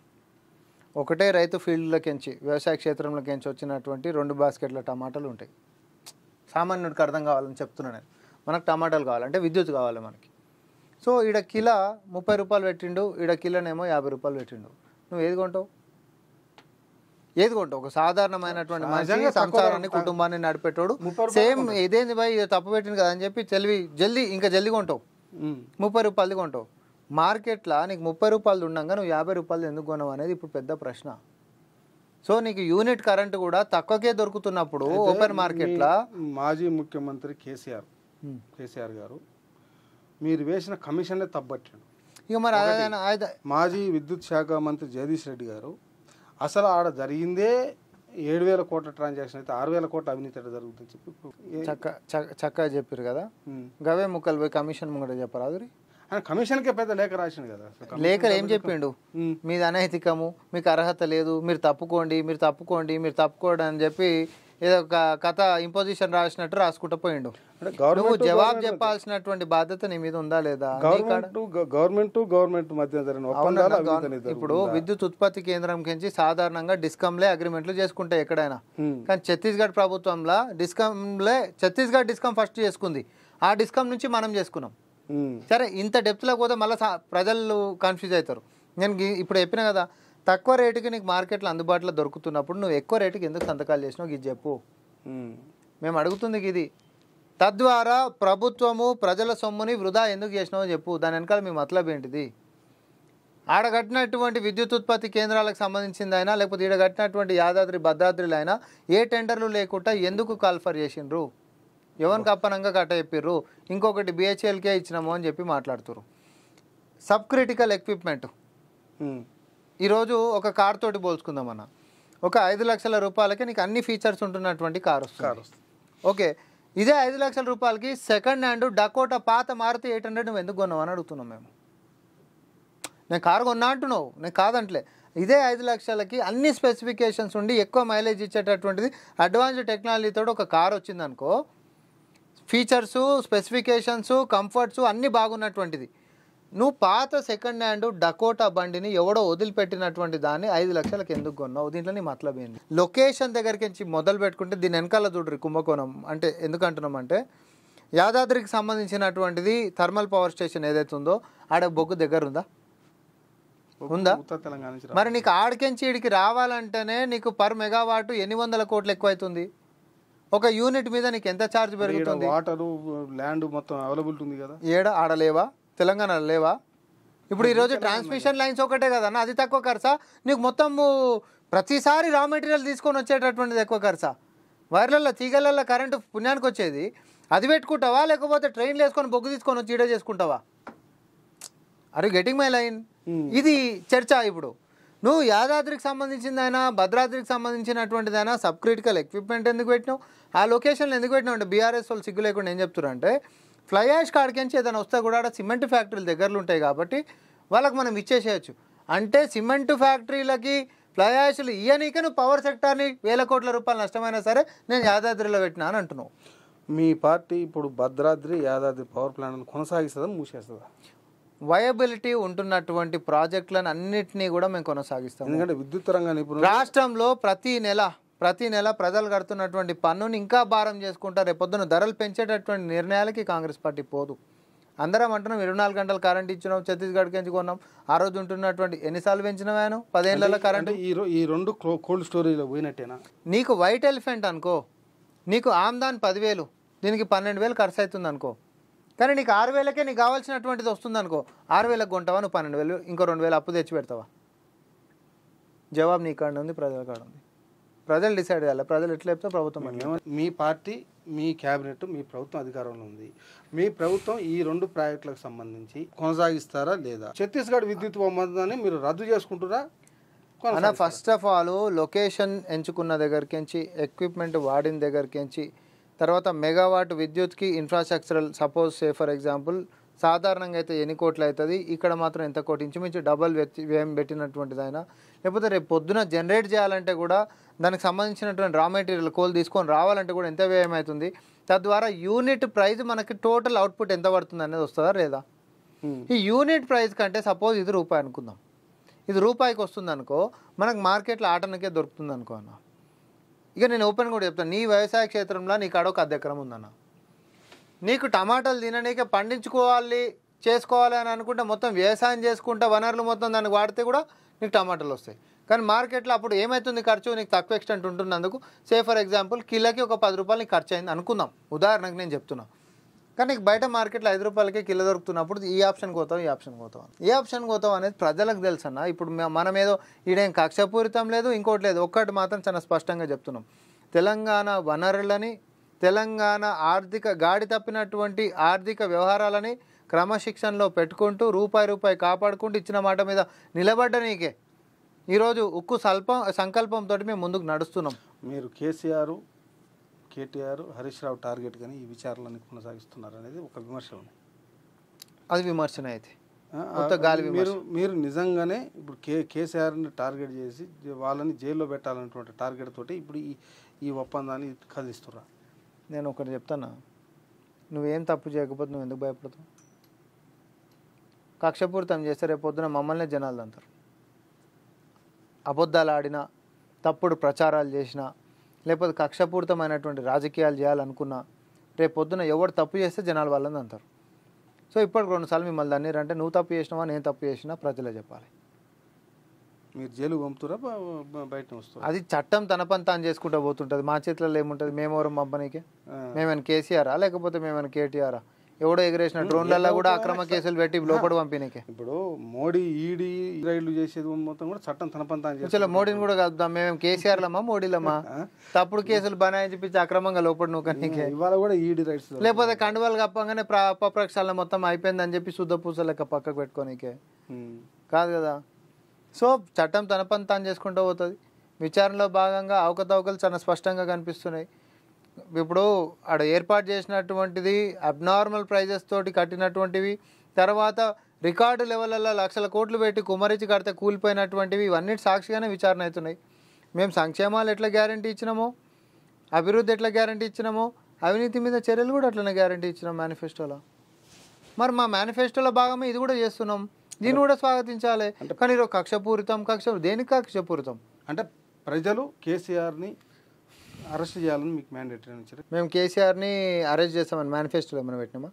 ఒకటే రైతు ఫీల్డ్లోకించి వ్యవసాయ క్షేత్రంలోకించి వచ్చినటువంటి 2 బాస్కెట్ల టమాటాలు ఉంటాయి. సామాన్యుడికి అర్థం కావాలని చెప్తున్నాను నేను. మనకు టమాటాలు కావాలంటే విద్యుత్ కావాలి మనకి. సో ఈడ కిలో 30 రూపాయలు పెట్టిండు, ఈడ కిలోనేమో 50 రూపాయలు పెట్టిండు. నువ్వు ఏది కొంటావు? ఒక సాధారణమైనటువంటి మనిషి సంసారాన్ని కుటుంబాన్ని నడిపేటోడు సేమ్ ఇదేంది భయ్ తప్పు పెట్టింది కదా అని చెప్పి జల్దీ కొంటావు. 30 రూపాయలది కొంటావు. మార్కెట్లో నీకు 30 రూపాయలు ఉండగా నువ్వు 50 రూపాయలు ఎందుకు కొనవు అనేది ఇప్పుడు పెద్ద ప్రశ్న. సో నీకు యూనిట్ కరెంట్ కూడా తక్కువకే దొరుకుతున్నప్పుడు ఓపెన్ మార్కెట్లో మాజీ ముఖ్యమంత్రి కేసీఆర్ గారు మీరు వేసిన కమిషన్లే తప్పట్టాడు. ఇక మరి మాజీ విద్యుత్ శాఖ మంత్రి జగదీష్ రెడ్డి గారు అసలు ఆడ జరిగిందే 7,000 కోట్ల ట్రాన్సాక్షన్ అయితే 6,000 కోట్ల అవినీతి జరుగుతుంది చెప్పి చక్కగా చెప్పారు కదా. గవే ముక్కలు పోయి కమిషన్ ముంగట చెప్పరాదు. ఆయన కమిషన్కే పెద్ద లేఖ రాసిండు కదా. లేఖలు ఏం చెప్పిండు? మీది అనైతికము, మీకు అర్హత లేదు, మీరు తప్పుకోండి అని చెప్పి ఏదో ఒక కథ ఇంపోజిషన్ రాసినట్టు రాసుకుంటూ పోయిండు. నువ్వు జవాబు చెప్పాల్సినటువంటి బాధ్యత నీ మీద ఉందా లేదా? గవర్నమెంట్ మధ్య ఇప్పుడు విద్యుత్ ఉత్పత్తి కేంద్రం కించి సాధారణంగా డిస్కంలే అగ్రిమెంట్లు చేసుకుంటాయి ఎక్కడైనా. కానీ ఛత్తీస్గఢ్ ప్రభుత్వంలో ఛత్తీస్గఢ్ డిస్కం ఫస్ట్ చేసుకుంది, ఆ డిస్కం నుంచి మనం చేసుకున్నాం. సరే ఇంత డెప్త్లో పోతే మళ్ళీ ప్రజలు కన్ఫ్యూజ్ అవుతారు. నేను ఇప్పుడు చెప్పిన కదా, తక్కువ రేటుకి నీకు మార్కెట్లో అందుబాటులో దొరుకుతున్నప్పుడు నువ్వు ఎక్కువ రేటుకి ఎందుకు సంతకాలు చేసినావు ఇది చెప్పు. మేము అడుగుతుంది ఇది. తద్వారా ప్రభుత్వము ప్రజల సొమ్ముని వృధా ఎందుకు చేసినావో చెప్పు. దాని వెనకాల మీ మతలబ్ ఏంటిది? ఆడ కట్టినటువంటి విద్యుత్ ఉత్పత్తి కేంద్రాలకు సంబంధించిందైనా లేకపోతే ఈడ కట్టినటువంటి యాదాద్రి భద్రాద్రిలో అయినా ఏ టెండర్లు లేకుండా ఎందుకు కాల్ఫర్ చేసిండ్రు? ఎవరికి అప్పనంగా కట్ట చెప్పిర్రు? ఇంకొకటి బిహెచ్ఎల్కే ఇచ్చినాము అని చెప్పి మాట్లాడుతున్నారు. సబ్ క్రిటికల్ ఎక్విప్మెంట్ ఈరోజు ఒక కార్ తోటి పోల్చుకుందామన్న, ఒక 5 లక్షల రూపాయలకి నీకు అన్ని ఫీచర్స్ ఉంటున్నటువంటి కార్ వస్తుంది. ఓకే, ఇదే 5 లక్షల రూపాయలకి సెకండ్ హ్యాండ్ డకోటా పాత మారుతి 800 నువ్వు ఎందుకు కొన్నావు అని అడుగుతున్నాం మేము. నేను కారు కొన్నా అంటున్నావు, నేను కాదంటలే. ఇదే 5 లక్షలకి అన్ని స్పెసిఫికేషన్స్ ఉండి ఎక్కువ మైలేజ్ ఇచ్చేటటువంటిది అడ్వాన్స్డ్ టెక్నాలజీతో ఒక కార్ వచ్చిందనుకో, ఫీచర్సు, స్పెసిఫికేషన్స్, కంఫర్ట్స్ అన్నీ బాగున్నటువంటిది, నువ్వు పాత సెకండ్ హ్యాండ్ డకోటా బండిని ఎవడో వదిలిపెట్టినటువంటి దాన్ని 5 లక్షలకు ఎందుకు కొన్నావు? దీంట్లో నీ మతలబ్ ఏంది? లొకేషన్ దగ్గరికి మొదలు పెట్టుకుంటే దీని వెనకాల చూడరు కుంభకోణం అంటే ఎందుకు అంటున్నామంటే, యాదాద్రికి సంబంధించినటువంటిది థర్మల్ పవర్ స్టేషన్ ఏదైతే ఉందో ఆడ బొగ్గు దగ్గర ఉందా? మరి నీకు ఆడికెంచి ఈడికి రావాలంటేనే నీకు పర్ మెగావాట్ 800 కోట్లు ఎక్కువ అవుతుంది. ఒక యూనిట్ మీద నీకు ఎంత ఛార్జ్ పెరుగుతుంది? వాటర్ ల్యాండ్ మొత్తం అవైలబిలిటీ ఉంది కదా. ఆడలేవా? తెలంగాణలో లేవా? ఇప్పుడు ఈరోజు ట్రాన్స్మిషన్ లైన్స్ ఒకటే కదన్నా, అది తక్కువ ఖర్చా? నీకు మొత్తము ప్రతిసారి రా మెటీరియల్ తీసుకొని వచ్చేటటువంటిది ఎక్కువ ఖర్చా? వైర్లలో తీగలలో కరెంటు పుణ్యానికి వచ్చేది అది పెట్టుకుంటావా, లేకపోతే ట్రైన్లు వేసుకొని బొగ్గు తీసుకొని వచ్చి ఈడే చేసుకుంటావా? Are you getting my line? ఇది చర్చ. ఇప్పుడు నువ్వు యాదాద్రికి సంబంధించిందైనా భద్రాద్రికి సంబంధించినటువంటిదైనా సబ్ క్రిటికల్ ఎక్విప్మెంట్ ఎందుకు పెట్టినావు? ఆ లొకేషన్లో ఎందుకు పెట్టినావు అంటే బీఆర్ఎస్ వాళ్ళు సిగ్గు లేకుండా ఏం చెప్తున్నారంటే, ఫ్లై యాష్ కాడికించి ఏదైనా వస్తే కూడా ఆడ సిమెంట్ ఫ్యాక్టరీలు దగ్గరలో ఉంటాయి కాబట్టి వాళ్ళకి మనం ఇచ్చేసేయచ్చు. అంటే సిమెంట్ ఫ్యాక్టరీలకి ఫ్లై యాష్లు ఇయ్యనీకే నువ్వు పవర్ సెక్టార్ని 1000 కోట్ల రూపాయలు నష్టమైనా సరే నేను యాదాద్రిలో పెట్టినా అని అంటున్నావు. మీ పార్టీ ఇప్పుడు భద్రాద్రి యాదాద్రి పవర్ ప్లాంట్ను కొనసాగిస్తుందా మూసేస్తుందా? వయబిలిటీ ఉంటున్నటువంటి ప్రాజెక్టులను అన్నింటినీ కూడా మేము కొనసాగిస్తాం. ఎందుకంటే విద్యుత్ రంగాన్ని రాష్ట్రంలో ప్రతి నెల ప్రజలు కడుతున్నటువంటి పన్నుని ఇంకా భారం చేసుకుంటారు. రేపొద్దున ధరలు పెంచేటటువంటి నిర్ణయాలకి కాంగ్రెస్ పార్టీ పోదు. అందరం అంటున్నాం 24 గంటలు కరెంట్ ఇచ్చినాం, ఛత్తీస్గఢ్కి ఎంచుకున్నాం. ఆ రోజు ఉంటున్నటువంటి ఎన్నిసార్లు పెంచినాను 10 ఏళ్ళలో కరెంట్. ఈ 2 కోల్డ్ స్టోరేజ్లో పోయినట్టేనా? నీకు వైట్ ఎలిఫెంట్ అనుకో, నీకు ఆమ్దాన్ 10,000, దీనికి 12,000 ఖర్చు అవుతుంది అనుకో. కానీ నీకు 6,000కే నీకు కావాల్సినటువంటిది వస్తుంది అనుకో, 6,000కి కొంటావా నువ్వు 12,000, ఇంకో 2,000 అప్పు తెచ్చి పెడతావా? జవాబు నీ కాడ ఉంది, ప్రజల కాడ ఉంది. ప్రజలు డిసైడ్ చేయాలి. ప్రజలు ఎట్లా చెప్తే ప్రభుత్వం అట్లా. మీ పార్టీ, మీ క్యాబినెట్, మీ ప్రభుత్వం అధికారంలో ఉంది. మీ ప్రభుత్వం ఈ 2 ప్రాజెక్టులకు సంబంధించి కొనసాగిస్తారా లేదా? ఛత్తీస్గఢ్ విద్యుత్ ఒప్పందాన్ని మీరు రద్దు చేసుకుంటారా? అన్న, ఫస్ట్ ఆఫ్ ఆల్ లొకేషన్ ఎంచుకున్న దగ్గరికించి, ఎక్విప్మెంట్ వాడిన దగ్గరికించి, తర్వాత మెగావాట్ విద్యుత్కి infrastructural, suppose say for example సాధారణంగా అయితే ఎన్ని కోట్లు అవుతుంది, ఇక్కడ మాత్రం ఎంత కోటి, ఇంచుమించు డబల్ వ్యయం పెట్టినటువంటిది అయినా, లేకపోతే రేపు పొద్దున జనరేట్ చేయాలంటే కూడా దానికి సంబంధించినటువంటి రా మెటీరియల్ కోల్ తీసుకొని రావాలంటే కూడా ఎంత వ్యయం అవుతుంది, తద్వారా యూనిట్ ప్రైస్ మనకి టోటల్ అవుట్పుట్ ఎంత పడుతుంది అనేది వస్తుందా లేదా? ఈ యూనిట్ ప్రైస్ కంటే సపోజ్ ఇది రూపాయి అనుకుందాం, ఇది రూపాయికి వస్తుంది అనుకో, మనకు మార్కెట్లో ఆటనకే దొరుకుతుంది అనుకో అన్న. ఇక నేను ఓపెన్ కూడా చెప్తాను, నీ వ్యవసాయ క్షేత్రంలో నీకు అడొక 1 ఎకరం ఉందన్న, నీకు టమాటాలు తిననీకే పండించుకోవాలి చేసుకోవాలి అని అనుకుంటే మొత్తం వ్యవసాయం చేసుకుంటే వనరులు మొత్తం దానికి వాడితే కూడా నీకు టమాటాలు వస్తాయి. కానీ మార్కెట్లో అప్పుడు ఏమవుతుంది ఖర్చు, నీకు తక్కువ ఎక్స్టెంట్ ఉంటున్నందుకు సే ఫర్ ఎగ్జాంపుల్ కిలోకి ఒక 10 రూపాయలు నీకు ఖర్చు అయింది అనుకుందాం, ఉదాహరణకు నేను చెప్తున్నా. కానీ నీకు బయట మార్కెట్లో 5 రూపాయలకే కిలో దొరుకుతున్నప్పుడు ఈ ఆప్షన్కి పోతాం, ఈ ఆప్షన్కి పోతాం, ఏ ఆప్షన్కి పోతాం అనేది ప్రజలకు తెలుసు అన్న. ఇప్పుడు మనం ఏదో ఈడేం కక్షపూరితం లేదు, ఇంకోటి లేదు. ఒక్కటి మాత్రం చాలా స్పష్టంగా చెప్తున్నాం, తెలంగాణ వనరులని, తెలంగాణ గాడి తప్పినటువంటి ఆర్థిక వ్యవహారాలని క్రమశిక్షణలో పెట్టుకుంటూ రూపాయి కాపాడుకుంటూ ఇచ్చిన మాట మీద నిలబడ్డ నీకే ఈరోజు ఉక్కు సంకల్పంతో మేము ముందుకు నడుస్తున్నాం. మీరు కేసీఆర్, కేటీఆర్, హరీష్ రావు టార్గెట్ కానీ ఈ విచారణలను కొనసాగిస్తున్నారు అనేది ఒక విమర్శ ఉంది. అది విమర్శన అయితే మీరు నిజంగానే ఇప్పుడు కేసీఆర్ని టార్గెట్ చేసి వాళ్ళని జైల్లో పెట్టాలన్నటువంటి టార్గెట్ తోటి ఇప్పుడు ఈ ఒప్పందాన్ని కదిలిస్తున్నా. నేను ఒకటి చెప్తాను, నువ్వేం తప్పు చేయకపోతే నువ్వు ఎందుకు భయపడతావు? కక్షపూరితం చేస్తే రేపు పొద్దున మమ్మల్నే జనాలు అంటారు. అబద్ధాలు ఆడినా, తప్పుడు ప్రచారాలు చేసినా, లేకపోతే కక్షపూరితమైనటువంటి రాజకీయాలు చేయాలనుకున్నా, రేపు పొద్దున ఎవరు తప్పు చేస్తే జనాలు వాళ్ళని అంటారు. సో ఇప్పటికి 2 సార్లు మిమ్మల్ని అన్నారంటే నువ్వు తప్పు చేసినావా నేను తప్పు చేసినా ప్రజలే చెప్పాలి. మీరు జైలు పంపుతారా బయట వస్తారు? అది చట్టం తన పని తాను చేసుకుంటూ పోతుంటుంది, మా చేతులలో ఏముంటుంది? మేమెవరం పంపనీకే? మేమైనా కేసీఆరా లేకపోతే మేమైనా కేటీఆరా? ఎవడో ఎగరేసిన డ్రోన్లలో కూడా అక్రమ కేసులు పెట్టి లోపల పంపినీకే. ఇప్పుడు మోడీ ఈడీ రైళ్లు చేసేది మొత్తం కూడా చట్టం తన పని తాను చేయాలి. మోడీని కూడా కలుద్దాం, మేము కేసీఆర్లమ్మా మోడీలమ్మా? తప్పుడు కేసులు బనాయించి అక్రమంగా లోపల నూకనీకే. ఇవాళ కూడా ఈడీ రైట్స్, లేకపోతే కండువాలు కప్పగానే అపప్రక్షాలను మొత్తం అయిపోయిందని చెప్పి శుద్ధ పూస లెక్క పక్కకు పెట్టుకోనీకే కాదు కదా. సో చట్టం తన పని తాను చేసుకుంటూ పోతుంది. విచారణలో భాగంగా అవకతవకలు చాలా స్పష్టంగా కనిపిస్తున్నాయి. ఇప్పుడు ఆడ ఏర్పాటు చేసినటువంటిది అబ్నార్మల్ ప్రైజెస్ తోటి కట్టినటువంటివి, తర్వాత రికార్డు లెవెల్లో లక్షల కోట్లు పెట్టి కుమరించి కడితే కూలిపోయినటువంటివి, ఇవన్నీ సాక్షిగానే విచారణ అవుతున్నాయి. మేము సంక్షేమాలు ఎట్లా గ్యారంటీ ఇచ్చినామో, అభివృద్ధి ఎట్లా గ్యారంటీ ఇచ్చినామో, అవినీతి మీద చర్యలు కూడా అట్లనే గ్యారంటీ ఇచ్చినాం మేనిఫెస్టోలో. మరి మా మేనిఫెస్టోలో భాగమే ఇది కూడా చేస్తున్నాం, దీన్ని కూడా స్వాగతించాలి. కానీ ఈరోజు కక్షపూరితం దేనికి కక్షపూరితం అంటే ప్రజలు కేసీఆర్ని అరెస్ట్ చేయాలని మీకు మ్యాండేట్ ఇచ్చారు. మేము కేసీఆర్ని అరెస్ట్ చేస్తామని మేనిఫెస్టోలో ఏమైనా పెట్టినామా?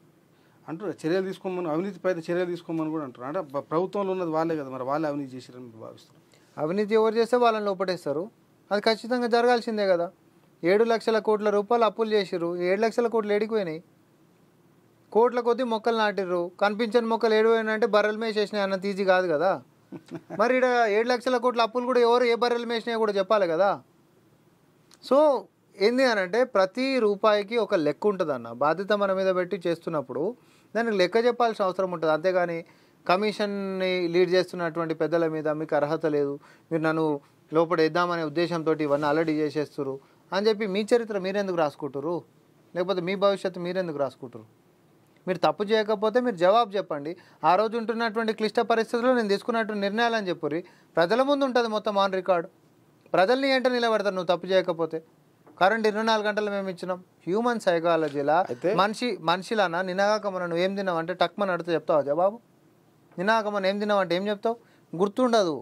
అంటారు చర్యలు తీసుకోమని, అవినీతి పైన చర్యలు తీసుకోమని కూడా అంటారు. అంటే ప్రభుత్వంలో ఉన్నది వాళ్ళే కదా, మరి వాళ్ళే అవినీతి చేశారని మీరు భావిస్తారు? అవినీతి ఎవరు చేస్తే వాళ్ళని లోపటేస్తారు, అది ఖచ్చితంగా జరగాల్సిందే కదా. 7 లక్షల కోట్ల రూపాయలు అప్పులు చేసిర్రు, 7 లక్షల కోట్లు ఏడిపోయినాయి. కోట్ల కొద్దీ మొక్కలు నాటిర్రు, కనిపించని మొక్కలు ఏడిపోయినాయంటే బర్రెలు మేసేసినాయి అన్న తీజీ కాదు కదా. మరి ఇక్కడ 7 లక్షల కోట్ల అప్పులు కూడా ఎవరు ఏ బర్రెలు మేసినాయో కూడా చెప్పాలి కదా. సో ఏంది అని అంటే ప్రతి రూపాయికి ఒక లెక్క ఉంటుంది అన్న. బాధ్యత మన మీద పెట్టి చేస్తున్నప్పుడు దానికి లెక్క చెప్పాల్సిన అవసరం ఉంటుంది. అంతేగాని కమిషన్ని లీడ్ చేస్తున్నటువంటి పెద్దల మీద మీకు అర్హత లేదు, మీరు నన్ను లోపడేద్దామనే ఉద్దేశంతో ఇవన్నీ ఆల్రెడీ చేసేస్తున్నారు అని చెప్పి మీ చరిత్ర మీరెందుకు రాసుకుంటారు, లేకపోతే మీ భవిష్యత్తు మీరెందుకు రాసుకుంటారు? మీరు తప్పు చేయకపోతే మీరు జవాబు చెప్పండి. ఆ రోజు ఉంటున్నటువంటి క్లిష్ట పరిస్థితుల్లో నేను తీసుకున్నటువంటి నిర్ణయాలు అని చెప్పి ప్రజల ముందు ఉంటుంది మొత్తం ఆన్ రికార్డు. ప్రజల్ని ఏంటో నిలబెడతారు నువ్వు తప్పు చేయకపోతే. కరెంట్ 24 గంటలు మేము ఇచ్చినాం. హ్యూమన్ సైకాలజీలా మనిషిలానా నిన్నగాక మనం నువ్వు ఏం తిన్నావు అంటే టక్మని అడిగితే చెప్తావా జవాబు? నిన్నగాక మనం ఏం తిన్నావు అంటే ఏం చెప్తావు? గుర్తుండదు.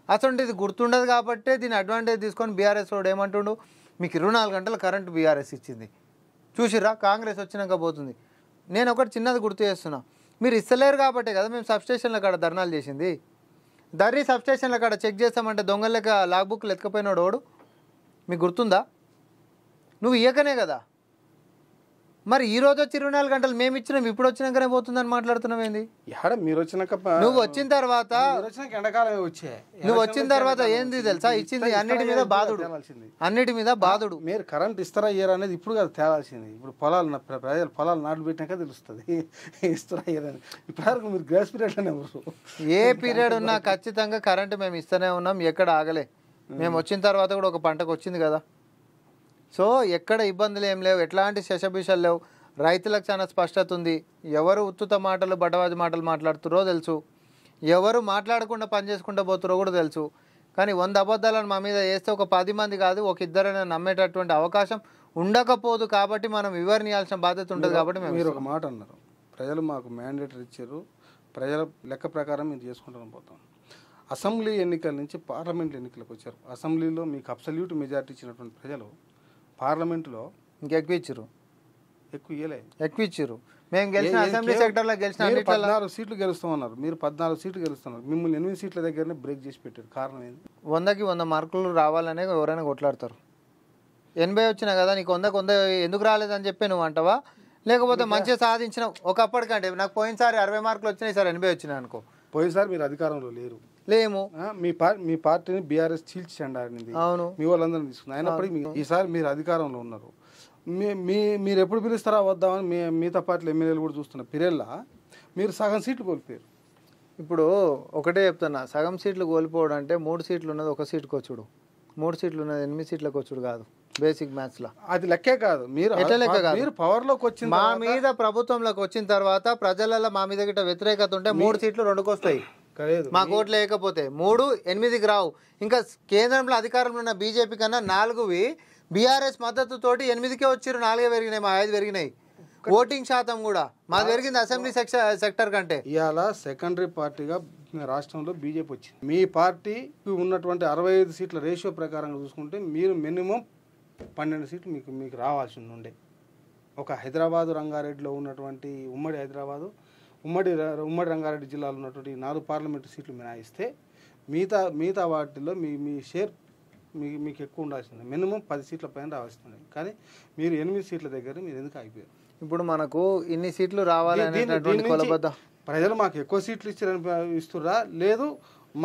అసలు ఇది గుర్తుండదు కాబట్టే దీన్ని అడ్వాంటేజ్ తీసుకొని బీఆర్ఎస్ రోడ్ ఏమంటుండు, మీకు 24 గంటల కరెంటు బీఆర్ఎస్ ఇచ్చింది చూసిర్రా, కాంగ్రెస్ వచ్చినాక పోతుంది. నేను ఒకటి చిన్నది గుర్తు చేస్తున్నా, మీరు ఇస్తలేరు కాబట్టే కదా మేము సబ్స్టేషన్ల కాడ ధర్నాలు చేసింది. సబ్స్టేషన్ల కాడ చెక్ చేస్తామంటే దొంగల లెక్క లాగ్ బుక్లు ఎత్తుకపోయినాడు వాడు, మీకు గుర్తుందా? నువ్వు ఇయ్యకనే కదా. మరి ఈ రోజు వచ్చి 24 గంటలు మేము ఇచ్చినాం, ఇప్పుడు వచ్చినాకనే పోతుందని మాట్లాడుతున్నావు ఏంది? మీరు వచ్చినాక నువ్వు వచ్చిన తర్వాత ఎండాకాలమే వచ్చే నువ్వు వచ్చిన తర్వాత ఏంది తెలుసా ఇచ్చింది అన్నిటి మీద బాధుడు, అన్నిటి మీద బాధుడు. మీరు కరెంట్ ఇస్తారా ఇయ్యరా అనేది ఇప్పుడు కాదు తేలాల్సింది. ఇప్పుడు ప్రజలు పొలాలు నాటు పెట్టినాక తెలుస్తుంది ఇస్తారా ఇయ్యరని. ఇప్పటివరకు మీరు గ్రేస్ పీరియడ్ అనే ఏ పీరియడ్ ఉన్నా ఖచ్చితంగా కరెంటు మేము ఇస్తూనే ఉన్నాం, ఎక్కడ ఆగలే. మేము వచ్చిన తర్వాత కూడా ఒక పంటకు వచ్చింది కదా. సో ఎక్కడ ఇబ్బందులు ఏం లేవు, ఎట్లాంటి శశభిషాలు లేవు. రైతులకు చాలా స్పష్టత ఉంది. ఎవరు ఉత్తుత మాటలు బడవాజు మాటలు మాట్లాడుతురో తెలుసు, ఎవరు మాట్లాడకుండా పని చేసుకుంటూ పోతురో కూడా తెలుసు. కానీ 100 అబద్ధాలను మా మీద వేస్తే ఒక 10 మంది కాదు, ఒక ఇద్దరైనా నమ్మేటటువంటి అవకాశం ఉండకపోదు. కాబట్టి మనం వివరణియాల్సిన బాధ్యత ఉంటుంది. కాబట్టి మీరు ఒక మాట అన్నారు, ప్రజలు మాకు మ్యాండేటరీ ఇచ్చారు, ప్రజల లెక్క ప్రకారం మేము చేసుకుంటాం పోతాం. అసెంబ్లీ ఎన్నికల నుంచి పార్లమెంట్ ఎన్నికలకు వచ్చారు. అసెంబ్లీలో మీకు అబ్సల్యూట్ మెజారిటీ ఇచ్చినటువంటి ప్రజలు పార్లమెంటులో ఇంకెక్కువ ఇచ్చారు, ఎక్కువ ఇచ్చారు. మేము గెలిచిన అసెంబ్లీ సెక్టర్లో గెలిచిన 14 సీట్లు గెలుస్తామన్నారు. మీరు 14 సీట్లు గెలుస్తున్నారు. మిమ్మల్ని 8 సీట్ల దగ్గరనే బ్రేక్ చేసి పెట్టారు. కారణం ఏంది? 100కి 100 మార్కులు రావాలనే ఎవరైనా కొట్లాడతారు. 80 వచ్చినా కదా, నీకు 100కి 100 ఎందుకు రాలేదని చెప్పి నువ్వు అంటావా? లేకపోతే మంచిగా సాధించిన ఒకప్పటికంటే నాకు పోయినసారి 60 మార్కులు వచ్చినాయి, సార్ 80 వచ్చినాయి అనుకో. పోయినసారి మీరు అధికారంలో లేరు, లేము. మీ పార్టీని బీఆర్ఎస్ చీల్చి చెండారింది. అవును, మీ వాళ్ళందరినీ తీసుకున్నారు. అయినప్పటికీ ఈసారి మీరు అధికారంలో ఉన్నారు. మీరు ఎప్పుడు పిలుస్తారా వద్దామని మిగతా పార్టీలు ఎమ్మెల్యేలు కూడా చూస్తున్నారు. పిరెల్లా మీరు సగం సీట్లు కోల్పోయారు. ఇప్పుడు ఒకటే చెప్తున్నా, సగం సీట్లు కోల్పోవడం అంటే 3 సీట్లు ఉన్నది 1 సీటుకి వచ్చుడు, 3 సీట్లు ఉన్నది 8 సీట్లకు వచ్చుడు కాదు. బేసిక్ మ్యాథ్స్ లా అది లెక్కే కాదు. మీరు ఎట్లా లెక్క కాదు? మీరు పవర్లోకి వచ్చిన మా మీద ప్రభుత్వంలోకి వచ్చిన తర్వాత ప్రజలలో మా మీద గిట్ట వ్యతిరేకత ఉంటే 3 సీట్లు 2కి వస్తాయి. మా కోట్లు లేకపోతే 3 8కి రావు. ఇంకా కేంద్రంలో అధికారంలో ఉన్న బీజేపీ కన్నా 4వి బీఆర్ఎస్ మద్దతుతోటి 8కే వచ్చారు. 4 పెరిగినాయి, మా 5 పెరిగినాయి. ఓటింగ్ శాతం కూడా మాది పెరిగింది అసెంబ్లీ సెక్టర్ కంటే. ఇవాళ సెకండరీ పార్టీగా రాష్ట్రంలో బీజేపీ వచ్చింది. మీ పార్టీకి ఉన్నటువంటి 65 సీట్ల రేషియో ప్రకారంగా చూసుకుంటే మీరు మినిమం 12 సీట్లు మీకు రావాల్సి ఉండే. ఒక హైదరాబాదు రంగారెడ్డిలో ఉన్నటువంటి ఉమ్మడి రంగారెడ్డి జిల్లాలో ఉన్నటువంటి 4 పార్లమెంటు సీట్లు మినాయిస్తే మిగతా వాటిల్లో మీ షేర్ మీకు ఎక్కువ ఉండాల్సింది. మినిమం 10 సీట్ల పైన రావాల్సింది. కానీ మీరు 8 సీట్ల దగ్గర మీరు ఎందుకు ఆగిపోయారు? ఇప్పుడు మనకు ఇన్ని సీట్లు రావాలనేటువంటి కొలబద్ద ప్రజలు మాకు ఎక్కువ సీట్లు ఇస్తుర్రా లేదు,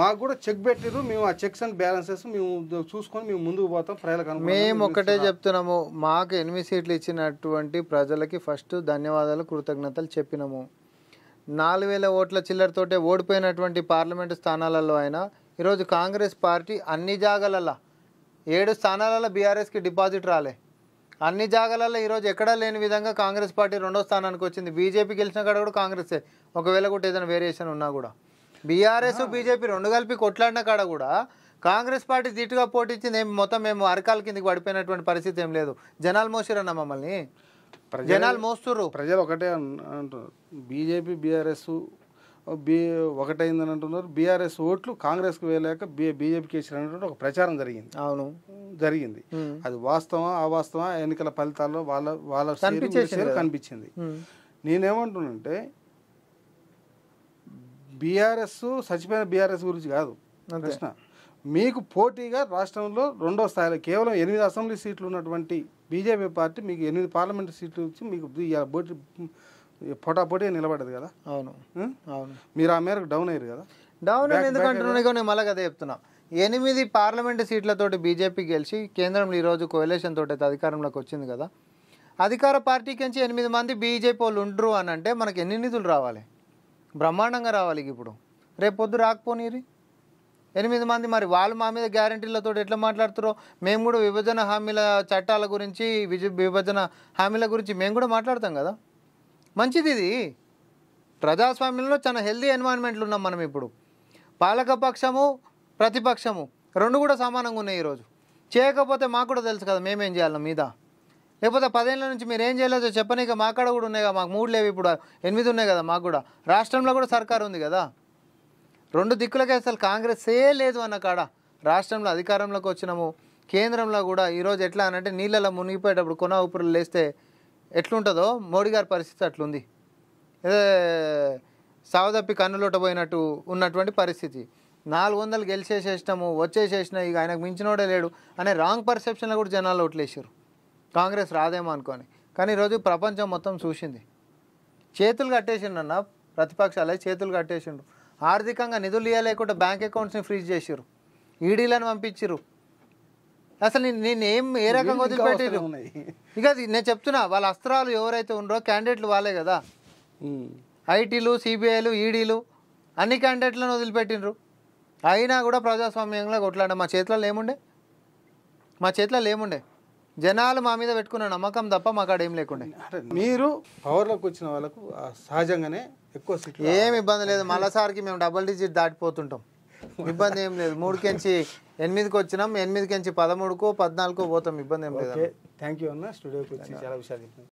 మాకు కూడా చెక్ పెట్టిరు, మేము ఆ చెక్స్ అండ్ బ్యాలెన్సెస్ మేము చూసుకొని మేము ముందుకు పోతాం. ప్రజలకు మేము ఒకటే చెప్తున్నాము, మాకు 8 సీట్లు ఇచ్చినటువంటి ప్రజలకి ఫస్ట్ ధన్యవాదాలు కృతజ్ఞతలు చెప్పినాము. 4000 ఓట్ల చిల్లరతోటే ఓడిపోయినటువంటి పార్లమెంటు స్థానాలలో అయినా ఈరోజు కాంగ్రెస్ పార్టీ అన్ని జాగాలలో 7 స్థానాలలో బీఆర్ఎస్కి డిపాజిట్ రాలే. అన్ని జాగాలలో ఈరోజు ఎక్కడా లేని విధంగా కాంగ్రెస్ పార్టీ 2వ స్థానానికి వచ్చింది. బీజేపీ గెలిచిన కాడ కూడా కాంగ్రెసే, ఒకవేళ కూడా ఏదైనా వేరియేషన్ ఉన్నా కూడా. బీఆర్ఎస్ బీజేపీ 2 కలిపి కొట్లాడిన కాడ కూడా కాంగ్రెస్ పార్టీ ధీటుగా పోటీచ్చింది. మొత్తం మేము అరకాల కిందకి పడిపోయినటువంటి పరిస్థితి ఏం లేదు. జనాలు మోసిరన్న మమ్మల్ని, జనాలు మోస్తుర్రు. ప్రజలు ఒకటే అంటున్నారు, బీజేపీ బీఆర్ఎస్ ఒకటైందని అంటున్నారు. బీఆర్ఎస్ ఓట్లు కాంగ్రెస్కి వేయలేక బీజేపీకి వేసినటువంటి ఒక ప్రచారం జరిగింది. అవును, జరిగింది. అది వాస్తవా అవాస్తవా ఎన్నికల ఫలితాల్లో వాళ్ళ కనిపించింది. నేనేమంటున్నానంటే బీఆర్ఎస్ చచ్చిపోయిన బీఆర్ఎస్ గురించి కాదు ప్రశ్న. మీకు పోటీగా రాష్ట్రంలో 2వ స్థాయిలో కేవలం 8 అసెంబ్లీ సీట్లు ఉన్నటువంటి బీజేపీ పార్టీ మీకు 8 పార్లమెంటు సీట్లు ఇచ్చి మీకు పోటాపోటీ నిలబడదు కదా. అవును అవును, మీరు ఆ మేరకు డౌన్ అయ్యారు కదా. డౌన్ ఎందుకంటున్నా నేను మళ్ళీ అదే చెప్తున్నా. 8 పార్లమెంటు సీట్లతోటి బీజేపీ గెలిచి కేంద్రంలో ఈరోజు కోయలేషన్ తోటి అయితే అధికారంలోకి వచ్చింది కదా. అధికార పార్టీకి నుంచి 8 మంది బీజేపీ వాళ్ళు ఉండరు అని అంటే మనకి ఎన్ని నిధులు రావాలి? బ్రహ్మాండంగా రావాలి. ఇప్పుడు రేపు పొద్దు రాకపోనీరి 8 మంది. మరి వాళ్ళు మా మీద గ్యారంటీలతో ఎట్లా మాట్లాడుతారో మేము కూడా విభజన హామీల చట్టాల గురించి విభజన హామీల గురించి మేము కూడా మాట్లాడతాం కదా. మంచిది, ఇది ప్రజాస్వామ్యంలో చాలా హెల్దీ ఎన్వైరన్మెంట్లు ఉన్నాం మనం. ఇప్పుడు పాలకపక్షము ప్రతిపక్షము 2 కూడా సమానంగా ఉన్నాయి. ఈరోజు చేయకపోతే మాకు కూడా తెలుసు కదా మేమేం చేయాలి మీద. లేకపోతే 10 ఏళ్ళ నుంచి మీరు ఏం చేయలేదో చెప్పనీక మా కాడ కూడా ఉన్నాయి కదా. మాకు 3 లేవు, ఇప్పుడు 8 ఉన్నాయి కదా. మాకు కూడా రాష్ట్రంలో కూడా సర్కారు ఉంది కదా. 2 దిక్కులకే అసలు కాంగ్రెసే లేదు అన్న కాడ రాష్ట్రంలో అధికారంలోకి వచ్చినాము. కేంద్రంలో కూడా ఈరోజు ఎట్లా అనంటే నీళ్ళలో మునిగిపోయేటప్పుడు కొన ఊపిరులు లేస్తే ఎట్లుంటుందో మోడీ గారి పరిస్థితి అట్లుంది. ఏదో సావదప్పి కన్నులోట పోయినట్టు ఉన్నటువంటి పరిస్థితి. 400 గెలిచేసేసినాము, వచ్చేసేసినా, ఇక ఆయనకు మించినోడే లేడు అనే రాంగ్ పర్సెప్షన్లో కూడా జనాలు ఓట్లేసారు. కాంగ్రెస్ రాదేమో అనుకోని. కానీ ఈరోజు ప్రపంచం మొత్తం చూసింది. చేతులు కట్టేసిండు అన్న, ప్రతిపక్షాలే చేతులు కట్టేసిండు. ఆర్థికంగా నిధులు ఇవ్వలేకుండా బ్యాంక్ అకౌంట్స్ని ఫ్రీజ్ చేసిర్రు, ఈడీలను పంపించిర్రు. అసలు నేను ఏ రకంగా వదిలిపెట్టిర్రు? ఇక నేను చెప్తున్నా, వాళ్ళ అస్త్రాలు ఎవరైతే ఉన్నారో క్యాండిడేట్లు వాళ్ళే కదా. ఐటీలు, సిబిఐలు, ఈడీలు అన్ని క్యాండిడేట్లను వదిలిపెట్టిండ్రు. అయినా కూడా ప్రజాస్వామ్యంలో కొట్లాడ మా చేతిలో ఏముండే జనాలు మా మీద పెట్టుకున్న నమ్మకం తప్ప మా కాడ ఏం లేకుండే. మీరు పవర్లోకి వచ్చిన వాళ్ళకు సహజంగానే ఎక్కువ సీట్లు ఏం ఇబ్బంది లేదు. మళ్ళీసారికి మేము డబుల్ డిజిట్ దాటిపోతుంటాం, ఇబ్బంది ఏం లేదు. 3కి 8కి వచ్చినాం, 8కి 13కో 14కో పోతాం, ఇబ్బంది ఏం లేదు. థ్యాంక్ యూ అన్న, స్టూడియోకి వచ్చి చాలా విషయాలు చెప్పినారు.